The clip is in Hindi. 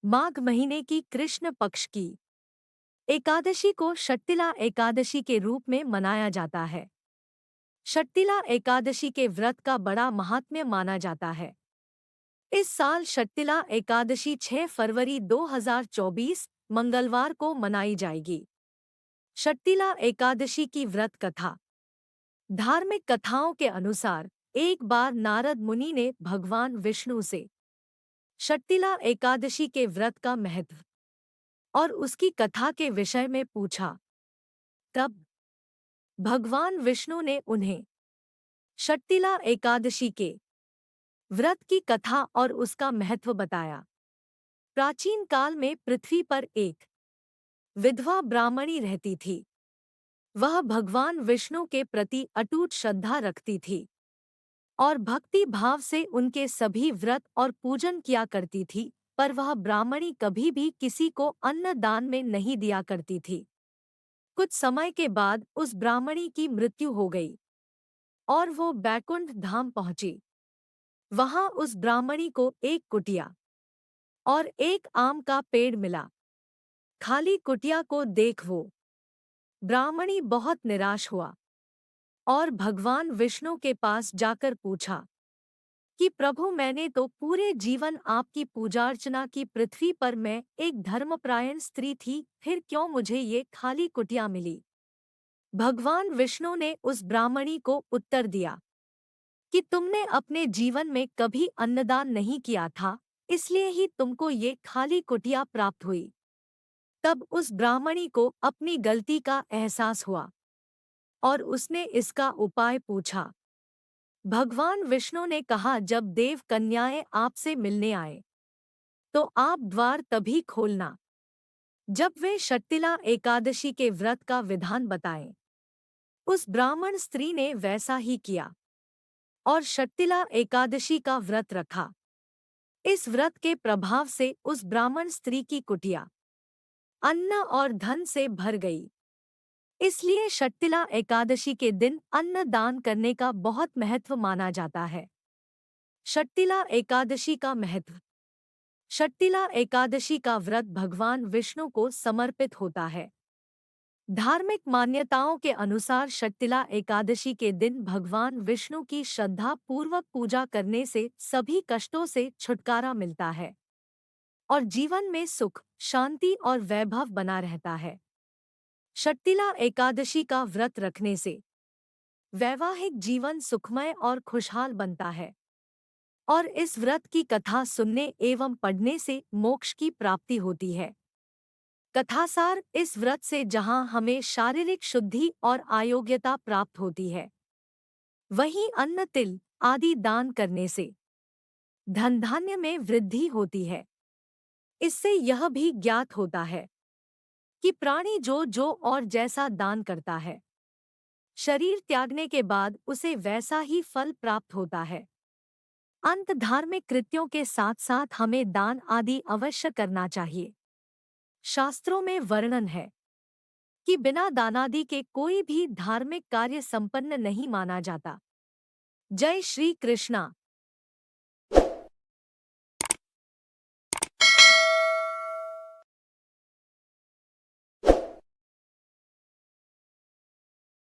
माघ महीने की कृष्ण पक्ष की एकादशी को शट्टिला एकादशी के रूप में मनाया जाता है। शट्टिला एकादशी के व्रत का बड़ा महात्म्य माना जाता है। इस साल शट्टिला एकादशी 6 फरवरी 2024 मंगलवार को मनाई जाएगी। शट्टिला एकादशी की व्रत कथा। धार्मिक कथाओं के अनुसार एक बार नारद मुनि ने भगवान विष्णु से शट्टिला एकादशी के व्रत का महत्व और उसकी कथा के विषय में पूछा। तब भगवान विष्णु ने उन्हें शट्टिला एकादशी के व्रत की कथा और उसका महत्व बताया। प्राचीन काल में पृथ्वी पर एक विधवा ब्राह्मणी रहती थी। वह भगवान विष्णु के प्रति अटूट श्रद्धा रखती थी और भक्ति भाव से उनके सभी व्रत और पूजन किया करती थी, पर वह ब्राह्मणी कभी भी किसी को अन्न दान में नहीं दिया करती थी। कुछ समय के बाद उस ब्राह्मणी की मृत्यु हो गई और वो बैकुंठ धाम पहुंची। वहां उस ब्राह्मणी को एक कुटिया और एक आम का पेड़ मिला। खाली कुटिया को देख वो ब्राह्मणी बहुत निराश हुआ और भगवान विष्णु के पास जाकर पूछा कि प्रभु, मैंने तो पूरे जीवन आपकी पूजा अर्चना की, पृथ्वी पर मैं एक धर्मपरायण स्त्री थी, फिर क्यों मुझे ये खाली कुटिया मिली? भगवान विष्णु ने उस ब्राह्मणी को उत्तर दिया कि तुमने अपने जीवन में कभी अन्नदान नहीं किया था, इसलिए ही तुमको ये खाली कुटिया प्राप्त हुई। तब उस ब्राह्मणी को अपनी गलती का एहसास हुआ और उसने इसका उपाय पूछा। भगवान विष्णु ने कहा, जब देव कन्याएं आपसे मिलने आए तो आप द्वार तभी खोलना जब वे शट्टिला एकादशी के व्रत का विधान बताएं। उस ब्राह्मण स्त्री ने वैसा ही किया और शट्टिला एकादशी का व्रत रखा। इस व्रत के प्रभाव से उस ब्राह्मण स्त्री की कुटिया अन्न और धन से भर गई। इसलिए शट्टिला एकादशी के दिन अन्न दान करने का बहुत महत्व माना जाता है। शट्टिला एकादशी का महत्व। शट्टिला एकादशी का व्रत भगवान विष्णु को समर्पित होता है। धार्मिक मान्यताओं के अनुसार शट्टिला एकादशी के दिन भगवान विष्णु की श्रद्धा पूर्वक पूजा करने से सभी कष्टों से छुटकारा मिलता है और जीवन में सुख, शांति और वैभव बना रहता है। शट्टिला एकादशी का व्रत रखने से वैवाहिक जीवन सुखमय और खुशहाल बनता है और इस व्रत की कथा सुनने एवं पढ़ने से मोक्ष की प्राप्ति होती है। कथासार, इस व्रत से जहां हमें शारीरिक शुद्धि और आयोग्यता प्राप्त होती है, वहीं अन्न, तिल आदि दान करने से धन धान्य में वृद्धि होती है। इससे यह भी ज्ञात होता है कि प्राणी जो जो और जैसा दान करता है, शरीर त्यागने के बाद उसे वैसा ही फल प्राप्त होता है। अंत धार्मिक कृत्यों के साथ साथ हमें दान आदि अवश्य करना चाहिए। शास्त्रों में वर्णन है कि बिना दानादि के कोई भी धार्मिक कार्य संपन्न नहीं माना जाता। जय श्री कृष्णा।